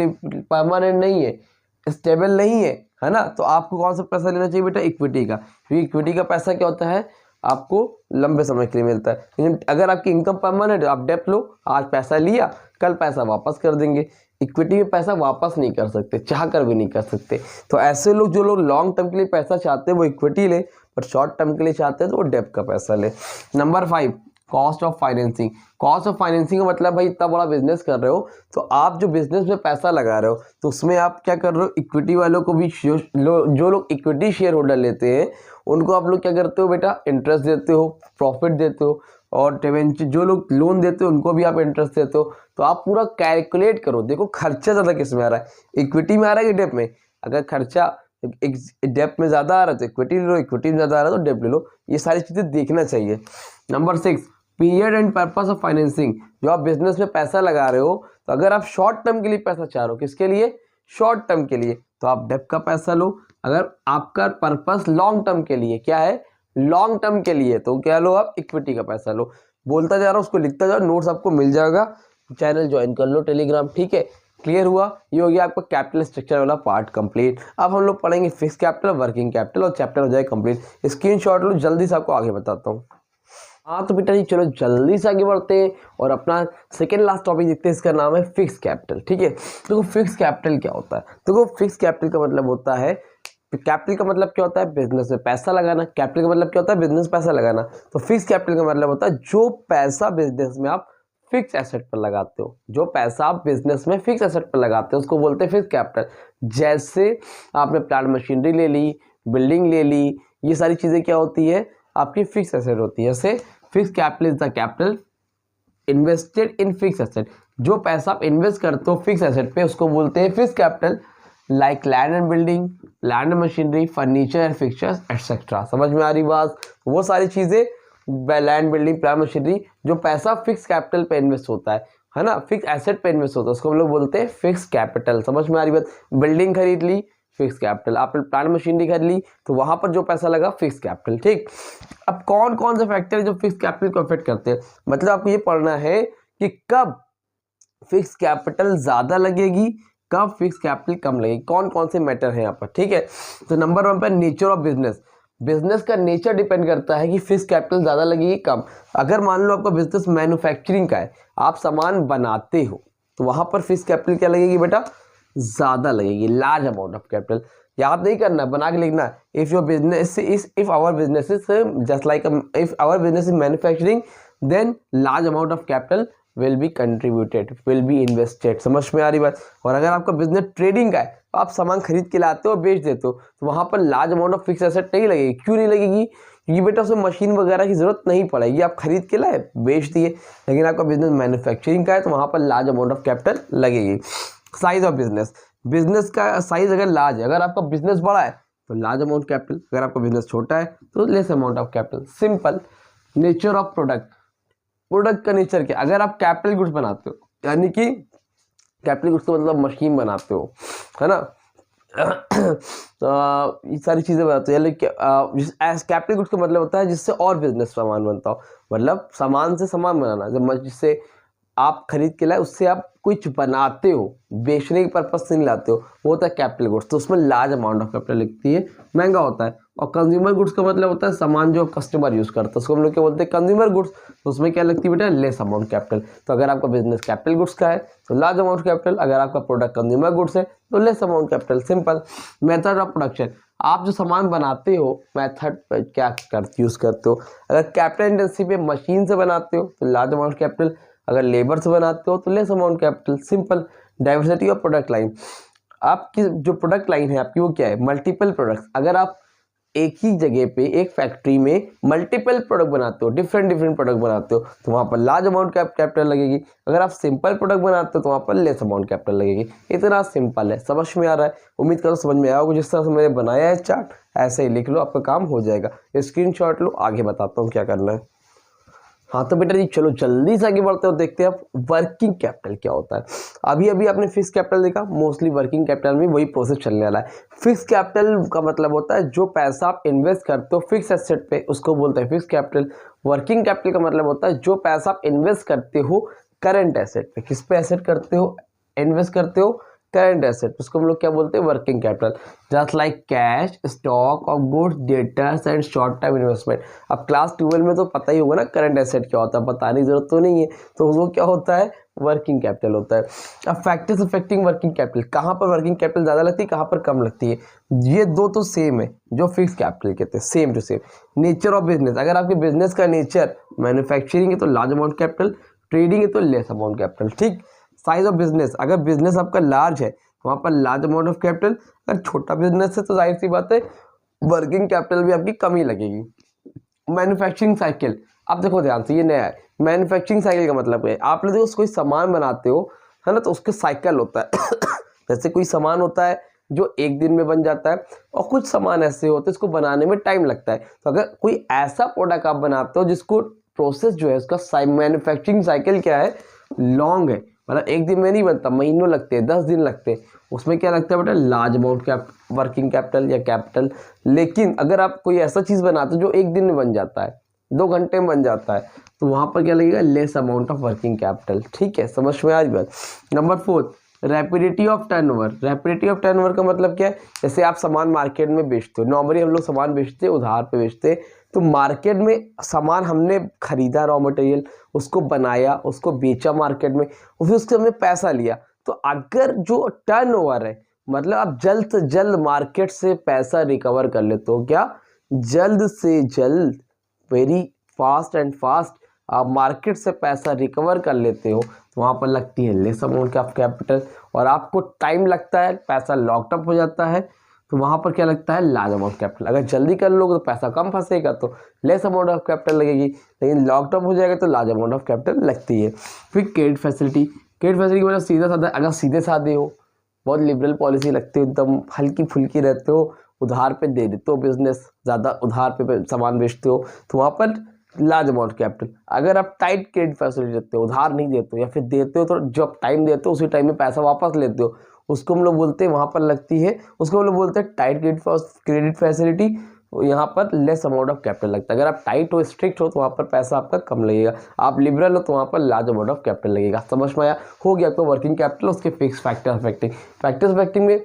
परमानेंट नहीं है, स्टेबल नहीं है ना, तो आपको कौन सा पैसा लेना चाहिए बेटा, इक्विटी का, क्योंकि इक्विटी का पैसा क्या होता है, आपको लंबे समय के लिए मिलता है। लेकिन अगर आपकी इनकम परमानेंट है, आप डेप लो, आज पैसा लिया, कल पैसा वापस कर देंगे। इक्विटी में पैसा वापस नहीं कर सकते, चाह कर भी नहीं कर सकते। तो ऐसे लोग, जो लोग लॉन्ग टर्म के लिए पैसा चाहते हैं वो इक्विटी ले, पर शॉर्ट टर्म के लिए चाहते हैं तो वो डेप का पैसा ले। Number 5, cost of financing. Cost of financing का मतलब भाई इतना बड़ा बिजनेस कर रहे हो तो आप जो बिजनेस में पैसा लगा रहे हो तो उसमें आप क्या कर रहे हो, इक्विटी वालों को भी जो लोग इक्विटी शेयर होल्डर लेते हैं उनको आप लोग क्या करते हो बेटा, इंटरेस्ट देते हो, प्रॉफिट देते हो, और जो लोग लोन देते हो उनको भी आप इंटरेस्ट देते हो। तो आप पूरा कैलकुलेट करो, देखो खर्चा ज़्यादा किस में आ रहा है, इक्विटी में आ रहा है कि डेप में। अगर खर्चा डेप में ज़्यादा आ रहा है तो इक्विटी ले लो, इक्विटी में ज़्यादा आ रहा है तो डेप ले लो। ये सारी चीज़ें देखना चाहिए। Number 6, period and purpose of financing. जो आप बिजनेस में पैसा लगा रहे हो तो अगर आप शॉर्ट टर्म के लिए पैसा चाह रहे हो, किसके लिए, शॉर्ट टर्म के लिए, तो आप डेप का पैसा लो। अगर आपका पर्पस लॉन्ग टर्म के लिए क्या है, लॉन्ग टर्म के लिए, तो क्या लो, आप इक्विटी का पैसा लो। बोलता जा रहा हूँ, उसको लिखता जाओ, नोट्स आपको मिल जाएगा। चैनल ज्वाइन कर लो टेलीग्राम, ठीक है। क्लियर हुआ, ये हो गया आपका कैपिटल स्ट्रक्चर वाला पार्ट कंप्लीट। अब हम लोग पढ़ेंगे फिक्स कैपिटल, वर्किंग कैपिटल, और चैप्टर हो जाए कंप्लीट। स्क्रीनशॉट लो, जल्दी से आपको आगे बताता हूँ। हाँ तो बेटा जी चलो जल्दी से आगे बढ़ते हैं और अपना सेकेंड लास्ट टॉपिक देखते हैं। इसका नाम है फिक्स कैपिटल, ठीक है। देखो फिक्स कैपिटल क्या होता है, देखो फिक्स कैपिटल का मतलब होता है, कैपिटल का मतलब क्या होता है, बिजनेस में पैसा लगाना। कैपिटल का मतलब क्या होता है, बिजनेस पैसा लगाना। तो फिक्स कैपिटल का मतलब होता है जो पैसा बिजनेस में आप फिक्स एसेट पर लगाते हो, जो पैसा आप बिजनेस में फिक्स एसेट पर लगाते हो उसको बोलते हैं फिक्स कैपिटल। जैसे आपने प्लांट मशीनरी ले ली, बिल्डिंग ले ली, ये सारी चीज़ें क्या होती है, आपकी फिक्स एसेट होती है। जैसे fix capital is the capital invested in fix asset. जो पैसा आप इन्वेस्ट करते हो फिक्स एसेट पे उसको बोलते हैं fix capital. Like land and building, land and machinery, furniture and fixtures etcetera. समझ में आ रही बात, वो सारी चीज़ें लैंड बिल्डिंग प्लांट मशीनरी जो पैसा फिक्स कैपिटल पे इन्वेस्ट होता है ना, फिक्स एसेट पे इन्वेस्ट होता है, उसको हम लोग बोलते हैं फिक्स कैपिटल। समझ में आ रही बात, बिल्डिंग खरीद ली फिक्स कैपिटल, आपने प्लांट मशीनरी खरीद ली तो वहां पर जो पैसा लगा फिक्स कैपिटल, ठीक। अब कौन कौन से फैक्टर है जो फिक्स कैपिटल को अफेक्ट करते हैं, मतलब आपको ये पढ़ना है कि कब फिक्स कैपिटल ज्यादा लगेगी, कब फिक्स कैपिटल कम लगेगी, कौन कौन से मैटर है यहाँ पर, ठीक है। तो नंबर 1 पर नेचर ऑफ बिजनेस। बिजनेस का नेचर डिपेंड करता है कि फिक्स कैपिटल ज़्यादा लगेगी कम। अगर मान लो आपका बिजनेस मैन्युफैक्चरिंग का है, आप सामान बनाते हो, तो वहाँ पर फिक्स कैपिटल क्या लगेगी बेटा, ज़्यादा लगेगी, लार्ज अमाउंट ऑफ कैपिटल। याद नहीं करना, बना के लिखना। If your business if our business is just like if our business is manufacturing then large amount of capital will be contributed, will be invested. समझ में आ रही बात। और अगर आपका बिजनेस ट्रेडिंग का है, आप सामान खरीद के लाते हो बेच देते हो, तो वहाँ पर large amount of fix asset नहीं लगेगी। क्यों नहीं लगेगी, क्योंकि बेटा उसमें मशीन वगैरह की जरूरत नहीं पड़ेगी, आप खरीद के लाए बेच दिए। लेकिन आपका बिजनेस मैन्युफैक्चरिंग का है तो वहाँ पर लार्ज अमाउंट ऑफ कैपिटल लगेगी। साइज ऑफ बिजनेस, बिजनेस का साइज अगर लार्ज है, अगर आपका बिजनेस बड़ा है तो लार्ज अमाउंट कैपिटल, अगर आपका बिजनेस छोटा है तो less amount of capital, simple. Nature of product, product का नेचर क्या, अगर आप कैपिटल गुड्स बनाते हो, यानी कि कैपिटल गुड्स का मतलब मशीन बनाते हो, है ना, ये सारी चीज़ें बनाते हो, यानी कैपिटल गुड्स का मतलब होता है जिससे और बिजनेस सामान बनता हो, मतलब सामान से सामान बनाना, जिससे आप खरीद के लाए उससे आप कुछ बनाते हो, बेचने के पर्पज से नहीं लाते हो, वो होता है कैपिटल गुड्स। तो उसमें लार्ज अमाउंट ऑफ कैपिटल लगती है, महंगा होता है। और कंज्यूमर गुड्स का मतलब होता है सामान जो कस्टमर यूज करता है, उसको हम लोग क्या बोलते हैं, कंज्यूमर गुड्स। तो उसमें क्या लगती है बेटा, लेस अमाउंट कैपिटल। तो अगर आपका बिजनेस कैपिटल गुड्स का है तो लार्ज अमाउंट कैपिटल, अगर आपका प्रोडक्ट कंज्यूमर गुड्स है तो less amount capital, simple. Method of production, आप जो सामान बनाते हो मेथड क्या यूज़ करते हो। अगर कैपिटल इंटेंसिव पे मशीन से बनाते हो तो लार्ज अमाउंट कैपिटल, अगर लेबर से बनाते हो तो less amount capital, simple. Diversity of product line, आपकी जो प्रोडक्ट लाइन है आपकी वो क्या है, मल्टीपल प्रोडक्ट्स। अगर आप एक ही जगह पे एक फैक्ट्री में मल्टीपल प्रोडक्ट बनाते हो, डिफरेंट प्रोडक्ट बनाते हो, तो वहाँ पर लार्ज अमाउंट कैपिटल लगेगी। अगर आप सिंपल प्रोडक्ट बनाते हो तो वहाँ पर लेस अमाउंट कैपिटल लगेगी। इतना सिंपल है, समझ में आ रहा है, उम्मीद करो समझ में आया होगा। जिस तरह से मैंने बनाया है चार्ट ऐसे ही लिख लो, आपका काम हो जाएगा। स्क्रीनशॉट लो, आगे बताता हूँ क्या करना है। हाँ तो बेटा जी चलो जल्दी से आगे बढ़ते हो, देखते हैं आप वर्किंग कैपिटल क्या होता है। अभी अभी आपने फिक्स कैपिटल देखा, मोस्टली वर्किंग कैपिटल में वही प्रोसेस चलने वाला है। फिक्स कैपिटल का मतलब होता है जो पैसा आप इन्वेस्ट करते हो फिक्स एसेट पे, उसको बोलते हैं फिक्स कैपिटल। वर्किंग कैपिटल का मतलब होता है जो पैसा आप इन्वेस्ट करते हो करंट एसेट पे। किस पे एसेट करते हो, इन्वेस्ट करते हो करंट एसेट, उसको हम लोग क्या बोलते हैं, working capital. Just like cash, stock of goods, debtors and short term investment. अब क्लास 12 में तो पता ही होगा ना करंट एसेट क्या होता है, बताने की जरूरत तो नहीं है, तो वो क्या होता है, वर्किंग कैपिटल होता है। अब फैक्टर्स अफेक्टिंग वर्किंग कैपिटल, कहाँ पर वर्किंग कैपिटल ज़्यादा लगती है, कहाँ पर कम लगती है, ये दो तो सेम है, जो फिक्स कैपिटल कहते हैं, same to same. Nature of business, अगर आपके बिजनेस का नेचर मैन्युफैक्चरिंग है तो लार्ज अमाउंट कैपिटल, ट्रेडिंग है तो लेस अमाउंट कैपिटल, ठीक। साइज ऑफ बिजनेस, अगर बिजनेस आपका लार्ज है तो वहाँ पर लार्ज अमाउंट ऑफ कैपिटल, अगर छोटा बिजनेस है तो जाहिर सी बात है वर्किंग कैपिटल भी आपकी कम ही लगेगी। मैन्युफैक्चरिंग साइकिल, आप देखो ध्यान से, ये नया है। मैन्युफैक्चरिंग साइकिल का मतलब है, आप लोग देखो कोई सामान बनाते हो, है ना, तो उसके साइकिल होता है जैसे कोई सामान होता है जो एक दिन में बन जाता है, और कुछ सामान ऐसे होते हैं इसको बनाने में टाइम लगता है। तो अगर कोई ऐसा प्रोडक्ट आप बनाते हो जिसको प्रोसेस जो है उसका मैन्युफैक्चरिंग साइकिल क्या है, लॉन्ग है, मतलब एक दिन में नहीं बनता, महीनों लगते हैं, 10 दिन लगते हैं, उसमें क्या लगता है बेटा, लार्ज अमाउंट वर्किंग कैपिटल या कैपिटल। लेकिन अगर आप कोई ऐसा चीज़ बनाते हो जो एक दिन में बन जाता है, 2 घंटे में बन जाता है, तो वहाँ पर क्या लगेगा, less amount of working capital, ठीक है, समझ में आ रही बात। Number 4, rapidity of turnover. Rapidity of turnover का मतलब क्या है, जैसे आप सामान मार्केट में बेचते हो, नॉर्मली हम लोग सामान बेचते हैं उधार पे बेचते हैं, तो मार्केट में सामान हमने खरीदा, रॉ मटेरियल उसको बनाया, उसको बेचा मार्केट में, और फिर उससे हमने पैसा लिया। तो अगर जो टर्नओवर है, मतलब आप जल्द से जल्द मार्केट से पैसा रिकवर कर लेते हो, क्या, जल्द से जल्द, वेरी फास्ट एंड फास्ट आप मार्केट से पैसा रिकवर कर लेते हो, तो वहाँ पर लगती है लेस अमाउंट ऑफ कैपिटल, और आपको टाइम लगता है, पैसा लॉक्ड अप हो जाता है, तो वहाँ पर क्या लगता है, लार्ज अमाउंट कैपिटल। अगर जल्दी कर लोगे तो पैसा कम फंसेगा तो लेस अमाउंट ऑफ कैपिटल लगेगी, लेकिन लॉक्ड अप हो जाएगा तो लार्ज अमाउंट ऑफ कैपिटल लगती है। फिर क्रेडिट फैसिलिटी। क्रेडिट फैसिलिटी मतलब सीधा साधा, अगर सीधे साधे हो, बहुत लिबरल पॉलिसी लगती हो, एकदम हल्की फुल्की रहते हो, उधार पे दे देते हो, बिजनेस ज़्यादा उधार पे सामान बेचते हो, तो वहाँ पर लार्ज अमाउंट कैपिटल। अगर आप टाइट क्रेडिट फैसिलिटी देते हो, उधार नहीं देते हो, या फिर देते हो तो जब टाइम देते हो उसी टाइम में पैसा वापस लेते हो, उसको हम लोग बोलते हैं, वहाँ पर लगती है, उसको हम लोग बोलते हैं टाइट क्रेडिट फैसिलिटी। यहाँ पर लेस अमाउंट ऑफ कैपिटल लगता है। अगर आप टाइट हो, स्ट्रिक्ट हो, तो वहाँ पर पैसा आपका कम लगेगा, आप लिबरल हो तो वहाँ पर लार्ज अमाउंट ऑफ कैपिटल लगेगा। समझ में आया, हो गया आपका वर्किंग कैपिटल, उसके fix factor affecting. Factors affecting में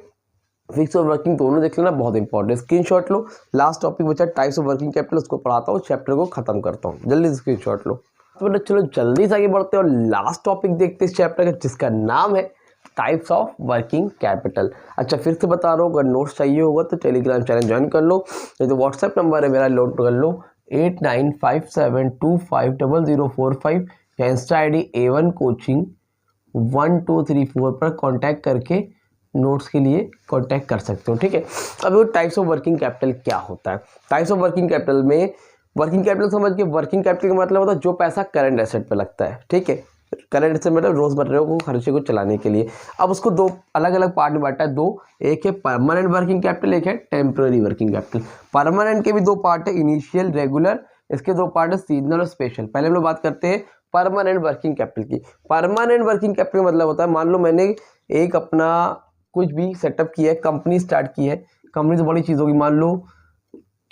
फिक्स और वर्किंग दोनों देख लेना, बहुत इंपॉर्टेंट, स्क्रीनशॉट लो। लास्ट टॉपिक बचा टाइप्स ऑफ वर्किंग कैपिटल, उसको पढ़ाता हूँ, चैप्टर को खत्म करता हूँ, जल्दी से स्क्रीनशॉट लो। तो चलो जल्दी से आगे बढ़ते हैं और लास्ट टॉपिक देखते हैं इस चैप्टर का, जिसका नाम है टाइप्स ऑफ वर्किंग कैपिटल। अच्छा, फिर से बता रहा हूँ, अगर नोट्स चाहिए होगा तो टेलीग्राम चैनल ज्वाइन कर लो, नहीं तो व्हाट्सएप नंबर है मेरा, नोट कर लो 8957250045, या इंस्टा ID A1 कोचिंग 1234 पर कांटेक्ट करके नोट्स के लिए कांटेक्ट कर सकते हो, ठीक है। अब वो टाइप्स ऑफ वर्किंग कैपिटल क्या होता है। टाइप्स ऑफ वर्किंग कैपिटल में, वर्किंग कैपिटल समझ के, वर्किंग कैपिटल का मतलब होता है जो पैसा करंट एसेट पे लगता है, ठीक है। करंट एसेट मतलब रोजमर्रा को खर्चे को चलाने के लिए। अब उसको दो अलग अलग पार्ट में बांटा है, दो, एक है परमानेंट वर्किंग कैपिटल, एक है टेम्पररी वर्किंग कैपिटल। परमानेंट के भी दो पार्ट है, इनिशियल, रेगुलर, इसके दो पार्ट है, सीजनल और स्पेशल। पहले हम लोग बात करते हैं परमानेंट वर्किंग कैपिटल की। परमानेंट वर्किंग कैपिटल का मतलब होता है, मान लो मैंने एक अपना कुछ भी सेटअप किया है, कंपनी स्टार्ट की है, कंपनी से बड़ी चीज़ होगी, मान लो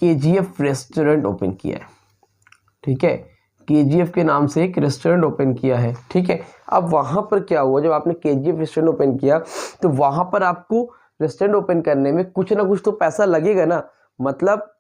KGF रेस्टोरेंट ओपन किया है, ठीक है, KGF के नाम से एक रेस्टोरेंट ओपन किया है, ठीक है। अब वहाँ पर क्या हुआ, जब आपने KGF रेस्टोरेंट ओपन किया तो वहाँ पर आपको रेस्टोरेंट ओपन करने में कुछ ना कुछ तो पैसा लगेगा ना। मतलब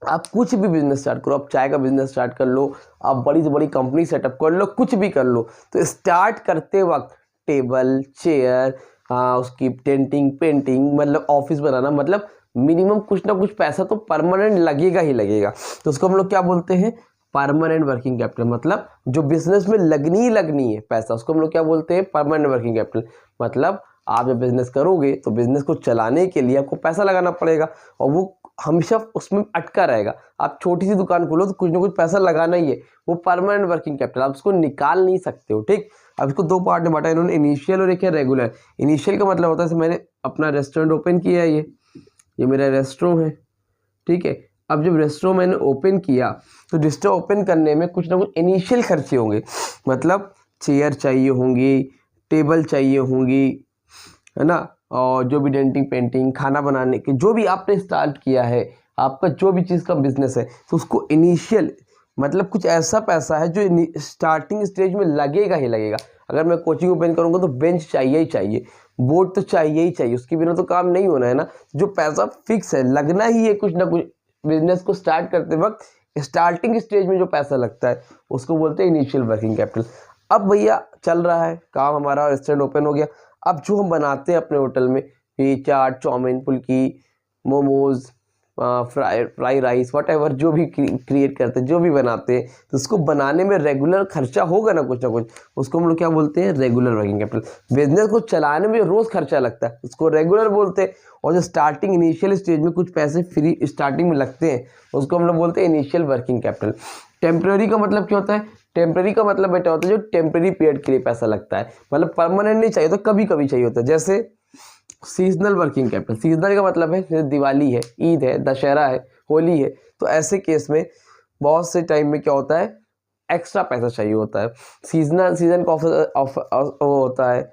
आप कुछ भी बिजनेस स्टार्ट करो, आप चाय का बिजनेस स्टार्ट कर लो, आप बड़ी से बड़ी कंपनी सेटअप कर लो, कुछ भी कर लो, तो स्टार्ट करते वक्त टेबल, चेयर, उसकी टेंटिंग, पेंटिंग, मतलब ऑफिस बनाना, मतलब मिनिमम कुछ ना कुछ पैसा तो परमानेंट लगेगा ही लगेगा। तो उसको हम लोग क्या बोलते हैं, परमानेंट वर्किंग कैपिटल। मतलब जो बिजनेस में लगनी ही लगनी है पैसा, उसको हम लोग क्या बोलते हैं, परमानेंट वर्किंग कैपिटल। मतलब आप जब बिजनेस करोगे तो बिजनेस को चलाने के लिए आपको पैसा लगाना पड़ेगा, और वो हमेशा उसमें अटका रहेगा। आप छोटी सी दुकान खोलो तो कुछ ना कुछ पैसा लगाना ही है, वो परमानेंट वर्किंग कैपिटल, आप उसको निकाल नहीं सकते हो, ठीक। अब इसको दो पार्ट में बांटा इन्होंने, इनिशियल और एक है रेगुलर। इनिशियल का मतलब होता है, मैंने अपना रेस्टोरेंट ओपन किया है, ये मेरा रेस्टोरेंट है, ठीक है। अब जब रेस्टोरेंट मैंने ओपन किया तो रेस्टोरेंट ओपन करने में कुछ ना कुछ इनिशियल खर्चे होंगे, मतलब चेयर चाहिए होंगी, टेबल चाहिए होंगी, है ना, और जो भी डेंटिंग, पेंटिंग, खाना बनाने के जो भी आपने स्टार्ट किया है, आपका जो भी चीज़ का बिजनेस है, तो उसको इनिशियल मतलब कुछ ऐसा पैसा है जो स्टार्टिंग स्टेज में लगेगा ही लगेगा। अगर मैं कोचिंग ओपन करूँगा तो बेंच चाहिए ही चाहिए, बोर्ड तो चाहिए ही चाहिए, उसके बिना तो काम नहीं होना है ना। जो पैसा फिक्स है, लगना ही है कुछ ना कुछ। बिजनेस को स्टार्ट करते वक्त स्टार्टिंग स्टेज में जो पैसा लगता है उसको बोलते हैं इनिशियल वर्किंग कैपिटल। अब भैया चल रहा है काम, हमारा रेस्टोरेंट ओपन हो गया। अब जो हम बनाते हैं अपने होटल में, ये चाट, चाउमीन, फुल्की, momos, fry rice, what ever, जो भी क्रिएट करते हैं, जो भी बनाते हैं, तो उसको बनाने में रेगुलर खर्चा होगा ना कुछ ना कुछ, उसको हम लोग क्या बोलते हैं, रेगुलर वर्किंग कैपिटल। बिजनेस को चलाने में रोज़ खर्चा लगता है, उसको रेगुलर बोलते हैं। और जो स्टार्टिंग इनिशियल स्टेज में कुछ पैसे फ्री स्टार्टिंग में लगते हैं उसको हम लोग बोलते हैं इनिशियल वर्किंग कैपिटल। टेम्प्रेरी का मतलब क्या होता है? टेम्प्रेरी का मतलब बेटा होता है जो टेम्प्रेरी पीरियड के लिए पैसा लगता है, मतलब परमानेंट नहीं चाहिए, तो कभी कभी चाहिए होता है। जैसे सीजनल वर्किंग कैपिटल, सीजनल का मतलब है जैसे दिवाली है, ईद है, दशहरा है, होली है, तो ऐसे केस में बहुत से टाइम में क्या होता है, एक्स्ट्रा पैसा चाहिए होता है। सीजन का ऑफर वो होता है,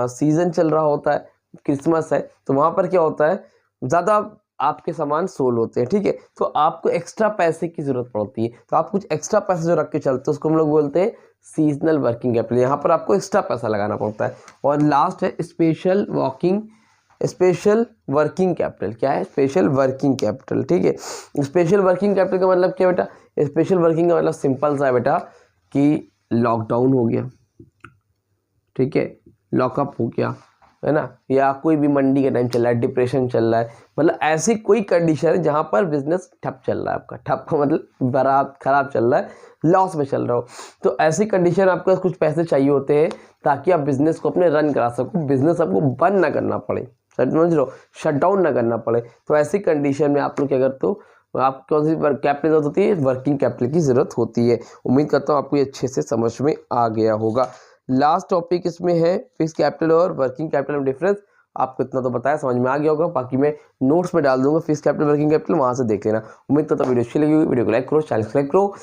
सीजन चल रहा होता है, क्रिसमस है, तो वहाँ पर क्या होता है, ज़्यादा आपके सामान सोल होते हैं, ठीक है, तो आपको एक्स्ट्रा पैसे की ज़रूरत पड़ती है, तो आप कुछ एक्स्ट्रा पैसे जो रख के चलते हैं उसको हम लोग बोलते हैं सीजनल वर्किंग कैपिटल। यहाँ पर आपको एक्स्ट्रा पैसा लगाना पड़ता है। और लास्ट है स्पेशल वर्किंग कैपिटल। क्या है? स्पेशल वर्किंग कैपिटल, ठीक है। स्पेशल वर्किंग कैपिटल का मतलब क्या बेटा? स्पेशल वर्किंग का मतलब सिंपल सा है बेटा कि लॉकडाउन हो गया, ठीक है, लॉकअप हो गया, है ना, या कोई भी मंडी का टाइम चल रहा है, डिप्रेशन चल रहा है, मतलब ऐसी कोई कंडीशन है जहाँ पर बिजनेस ठप चल रहा है आपका। ठप का मतलब बराबर खराब चल रहा है, लॉस में चल रहा हो, तो ऐसी कंडीशन आपके पास कुछ पैसे चाहिए होते हैं ताकि आप बिजनेस को अपने रन करा सको, बिजनेस आपको बंद ना करना पड़े, समझ लो, शट डाउन ना करना पड़े। तो ऐसी कंडीशन में आप लोग क्या करते हो, आप कौन सी कैपिटल जरूरत होती है? वर्किंग कैपिटल की ज़रूरत होती है। उम्मीद करता हूँ आपको ये अच्छे से समझ में आ गया होगा। लास्ट टॉपिक इसमें है फिक्स कैपिटल और वर्किंग कैपिटल में डिफरेंस। आपको इतना तो बताया, समझ में आ गया होगा, बाकी मैं नोट्स में डाल दूंगा फिक्स कैपिटल वर्किंग कैपिटल, वहाँ से देख लेना। उम्मीद करता हूँ वीडियो अच्छी लगी होगी। वीडियो को लाइक करो, चैनल सब्सक्राइब करो।